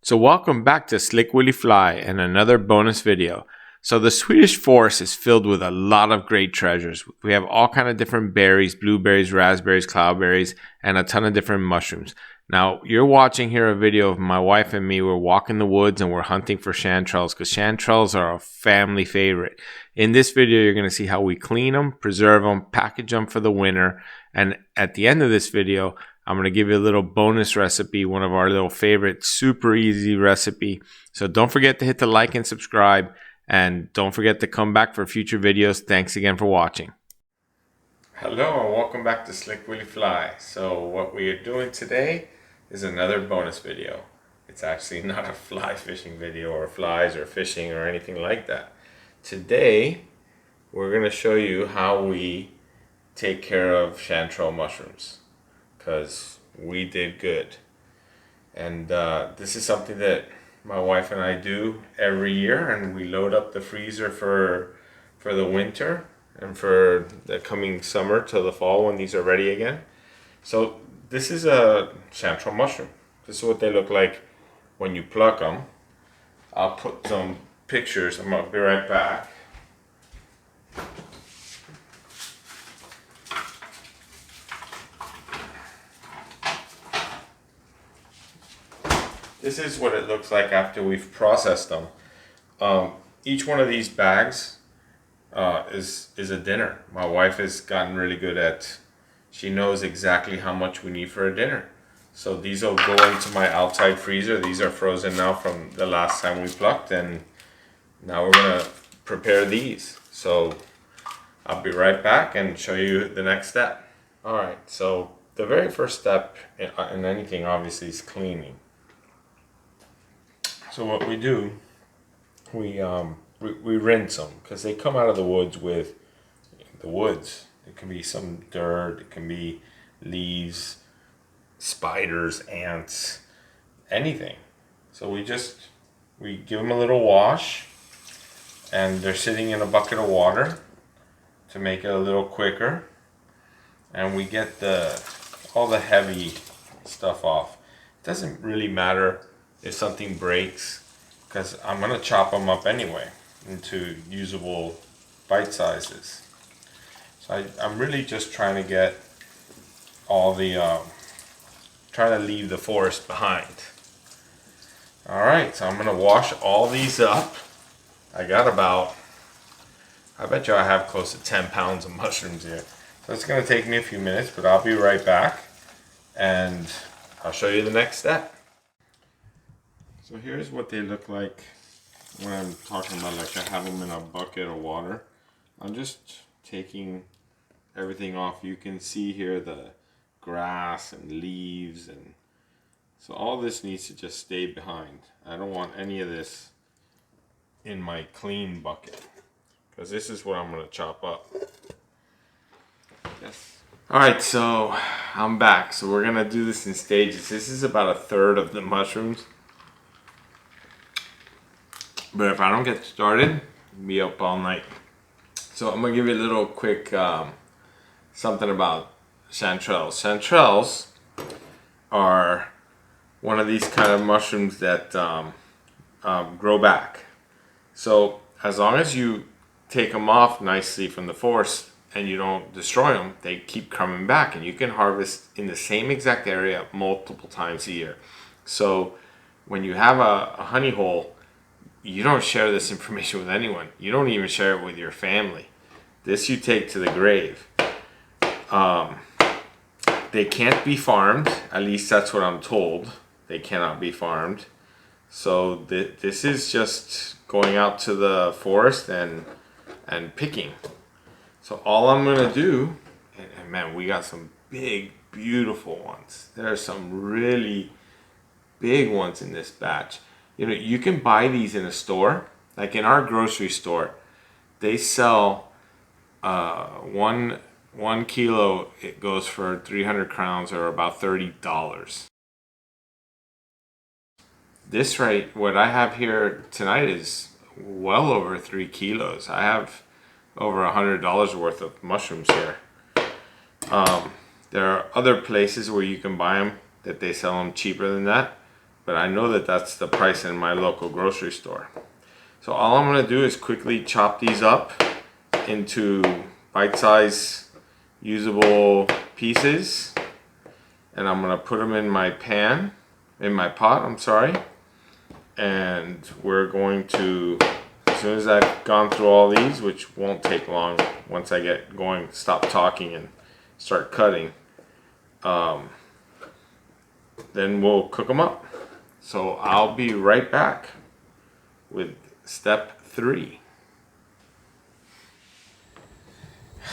So welcome back to Slick Willy Fly and another bonus video. So the Swedish forest is filled with a lot of great treasures. We have all kind of different berries, blueberries, raspberries, cloudberries, and a ton of different mushrooms. Now you're watching here a video of my wife and me. We're walking the woods and we're hunting for chantrelles because chantrelles are a family favorite. In this video, you're going to see how we clean them, preserve them, package them for the winter. And at the end of this video, I'm going to give you a little bonus recipe, one of our little favorite, super easy recipe. So don't forget to hit the like and subscribe. And don't forget to come back for future videos. Thanks again for watching. Hello and welcome back to Slick Willy Fly. So what we are doing today is another bonus video. It's actually not a fly fishing video or flies or fishing or anything like that. Today we're going to show you how we take care of chantrelle mushrooms, because we did good. And this is something that my wife and I do every year, and we load up the freezer for the winter and for the coming summer till the fall when these are ready again. So this is a chantrelle mushroom. This is what they look like when you pluck them. I'll put some pictures. I'm gonna be right back. This is what it looks like after we've processed them. Each one of these bags is a dinner. My wife has gotten really good at, she knows exactly how much we need for a dinner. So these will go into my outside freezer. These are frozen now from the last time we plucked, and now we're gonna prepare these. So I'll be right back and show you the next step. All right, so the very first step in anything obviously is cleaning. So what we do, we rinse them because they come out of the woods with the woods. It can be some dirt, it can be leaves, spiders, ants, anything. So we give them a little wash, and they're sitting in a bucket of water to make it a little quicker. And we get all the heavy stuff off. It doesn't really matter if something breaks, because I'm going to chop them up anyway into usable bite sizes. So I'm really just trying to get all the, trying to leave the forest behind. Alright, so I'm going to wash all these up. I got about, I bet you I have close to 10 pounds of mushrooms here. So it's going to take me a few minutes, but I'll be right back and I'll show you the next step. So here's what they look like when I'm talking about, like, I have them in a bucket of water. I'm just taking everything off. You can see here the grass and leaves, and so all this needs to just stay behind. I don't want any of this in my clean bucket, because this is what I'm going to chop up. Yes. Alright, so I'm back. So we're going to do this in stages. This is about a third of the mushrooms. But if I don't get started, I'll be up all night. So I'm going to give you a little quick something about chantrelles. Chantrelles are one of these kind of mushrooms that grow back. So as long as you take them off nicely from the forest and you don't destroy them, they keep coming back, and you can harvest in the same exact area multiple times a year. So when you have a honey hole, you don't share this information with anyone. You don't even share it with your family. This you take to the grave. They can't be farmed. At least that's what I'm told. They cannot be farmed. So this is just going out to the forest and picking. So all I'm gonna do, and man, we got some big, beautiful ones. There are some really big ones in this batch. You know, you can buy these in a store. Like in our grocery store, they sell one kilo. It goes for 300 crowns, or about $30. This right, what I have here tonight is well over 3 kilos. I have over $100 worth of mushrooms here. There are other places where you can buy them that they sell them cheaper than that. but I know that that's the price in my local grocery store. So all I'm gonna do is quickly chop these up into bite-sized usable pieces, and I'm gonna put them in my pot, I'm sorry. And we're going to, as soon as I've gone through all these, which won't take long once I get going, stop talking and start cutting, then we'll cook them up. So I'll be right back with step 3.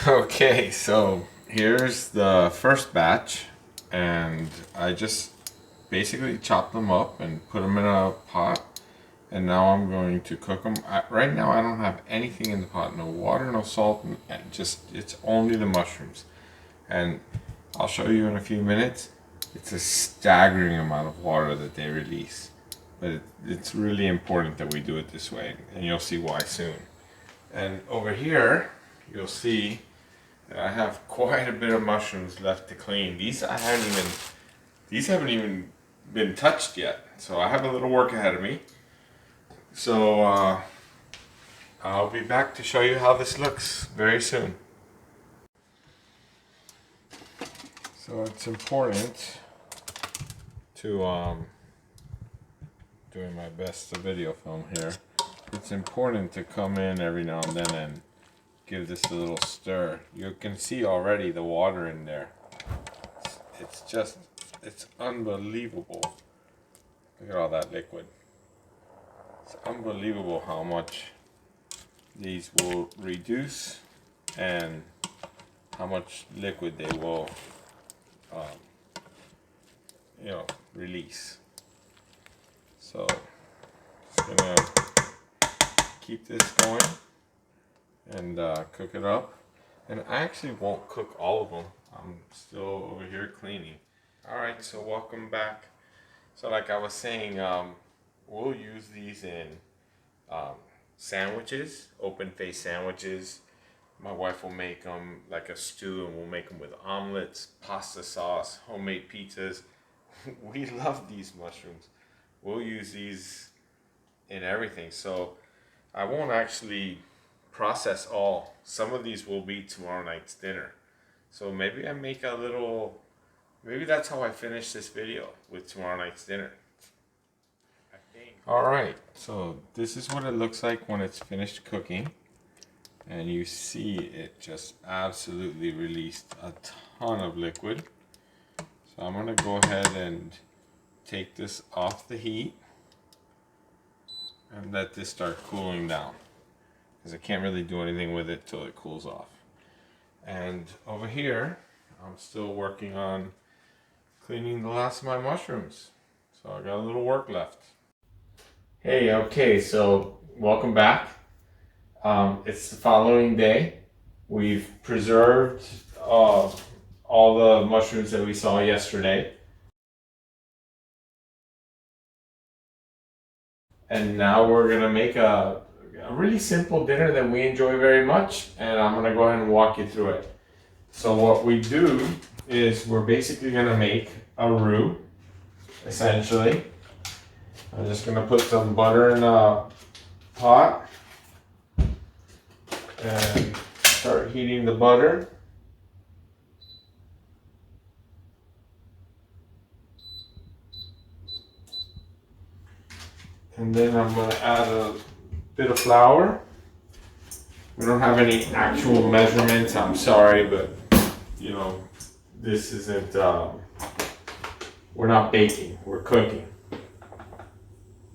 Okay, so here's the first batch, and I just basically chop them up and put them in a pot, and now I'm going to cook them. Right now I don't have anything in the pot, no water, no salt, and it's only the mushrooms. And I'll show you in a few minutes. It's a staggering amount of water that they release, but it's really important that we do it this way, and you'll see why soon. And over here you'll see that I have quite a bit of mushrooms left to clean. These haven't even been touched yet, so I have a little work ahead of me. So I'll be back to show you how this looks very soon. So it's important to doing my best to video film here. It's important to come in every now and then and give this a little stir. You can see already the water in there. It's unbelievable. Look at all that liquid. It's unbelievable how much these will reduce and how much liquid they will release. So just gonna keep this going and cook it up. And I actually won't cook all of them. I'm still over here cleaning. Alright, so welcome back. So like I was saying, we'll use these in sandwiches, open face sandwiches. My wife will make them like a stew, and we'll make them with omelets, pasta sauce, homemade pizzas. We love these mushrooms. We'll use these in everything. So I won't actually process all. Some of these will be tomorrow night's dinner. So maybe I make a little, maybe that's how I finish this video, with tomorrow night's dinner. Alright, so this is what it looks like when it's finished cooking. And you see it just absolutely released a ton of liquid. So I'm going to go ahead and take this off the heat and let this start cooling down, because I can't really do anything with it till it cools off. And over here I'm still working on cleaning the last of my mushrooms, so I got a little work left. Hey, okay, so welcome back. It's the following day. We've preserved all the mushrooms that we saw yesterday. And now we're gonna make a really simple dinner that we enjoy very much, and I'm gonna go ahead and walk you through it. So what we do is we're basically gonna make a roux, essentially. I'm just gonna put some butter in a pot and start heating the butter. And then I'm going to add a bit of flour. We don't have any actual measurements, I'm sorry, but you know, this isn't, we're not baking, we're cooking.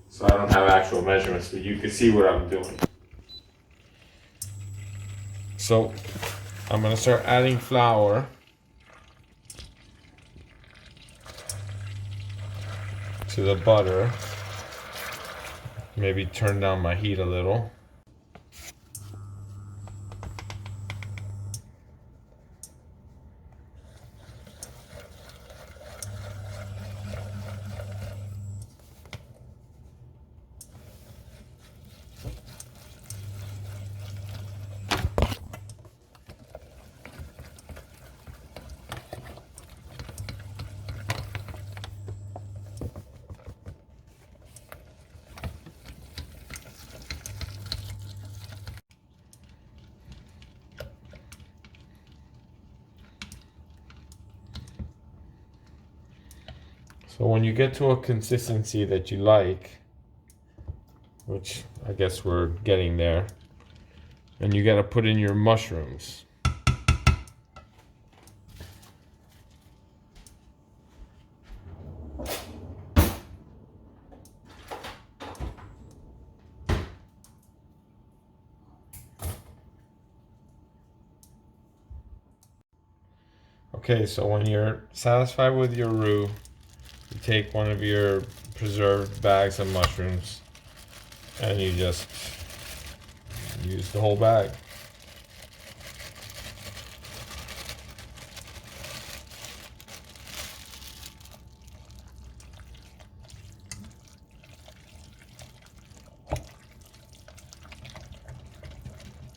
So I don't have actual measurements, but you can see what I'm doing. So I'm going to start adding flour. To the butter. Maybe turn down my heat a little. So when you get to a consistency that you like, which I guess we're getting there, and you got to put in your mushrooms. Okay, so when you're satisfied with your roux, you take one of your preserved bags of mushrooms and you just use the whole bag.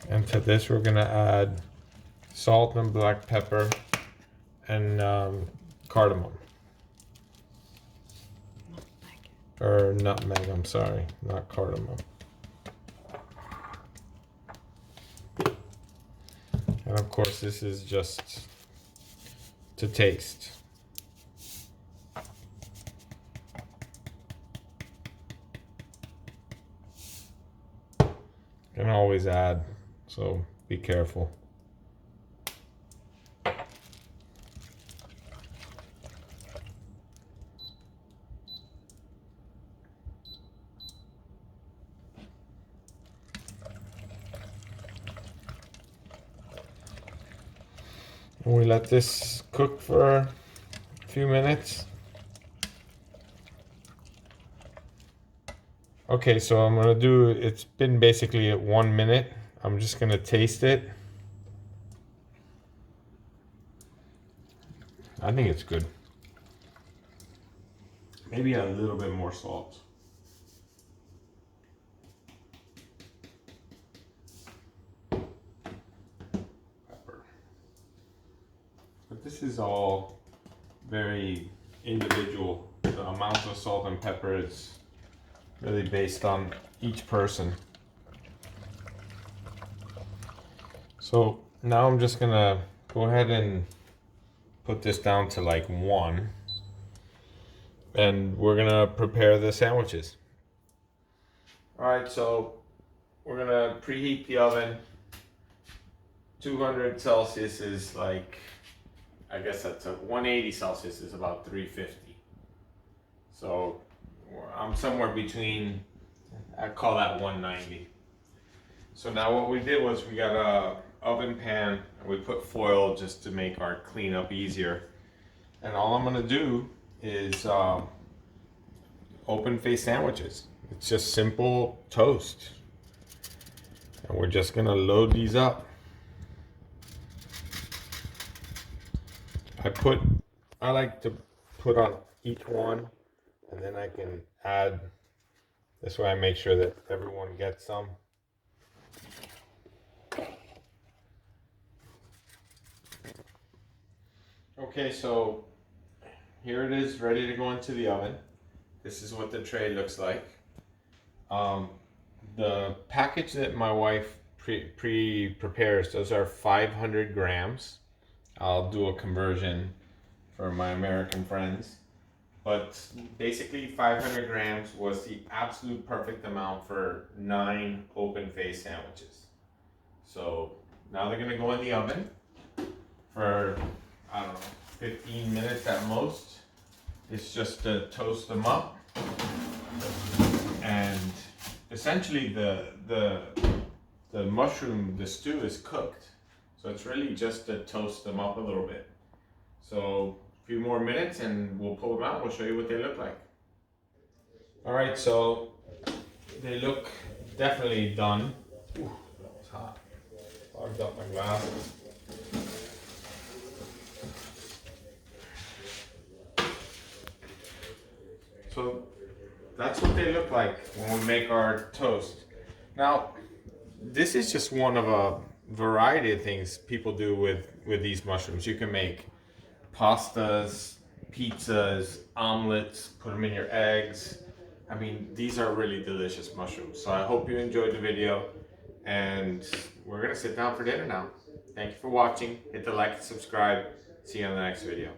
And to this we're gonna add salt and black pepper and cardamom. Or nutmeg, I'm sorry, not cardamom. And of course this is just to taste. You can always add, so be careful. And we let this cook for a few minutes. Okay, so I'm gonna do, it's been basically at 1 minute. I'm just gonna taste it. I think it's good. Maybe a little bit more salt. Pepper. But this is all very individual. The amount of salt and pepper is really based on each person. So now I'm just gonna go ahead and put this down to like 1, and we're gonna prepare the sandwiches. All right, so we're gonna preheat the oven. 200 Celsius is like, I guess that's a 180 Celsius is about 350. So I'm somewhere between, I call that 190. So now what we did was we got a oven pan and we put foil just to make our cleanup easier. And all I'm gonna do is open face sandwiches. It's just simple toast. And we're just gonna load these up. I like to put on each one, and then I can add. This way I make sure that everyone gets some. Okay, so here it is, ready to go into the oven. This is what the tray looks like. The package that my wife prepares, those are 500 grams. I'll do a conversion for my American friends. But basically 500 grams was the absolute perfect amount for 9 open face sandwiches. So now they're gonna go in the oven for, I don't know, 15 minutes at most. It's just to toast them up. And essentially the mushroom, the stew is cooked. So it's really just to toast them up a little bit. So a few more minutes and we'll pull them out. We'll show you what they look like. All right, so they look definitely done. Ooh, it's hot. Clogged up my glasses. So that's what they look like when we make our toast. Now, this is just one of a variety of things people do with these mushrooms. You can make pastas, pizzas, omelets, put them in your eggs. I mean, these are really delicious mushrooms. So I hope you enjoyed the video, and we're gonna sit down for dinner now. Thank you for watching. Hit the like and subscribe. See you on the next video.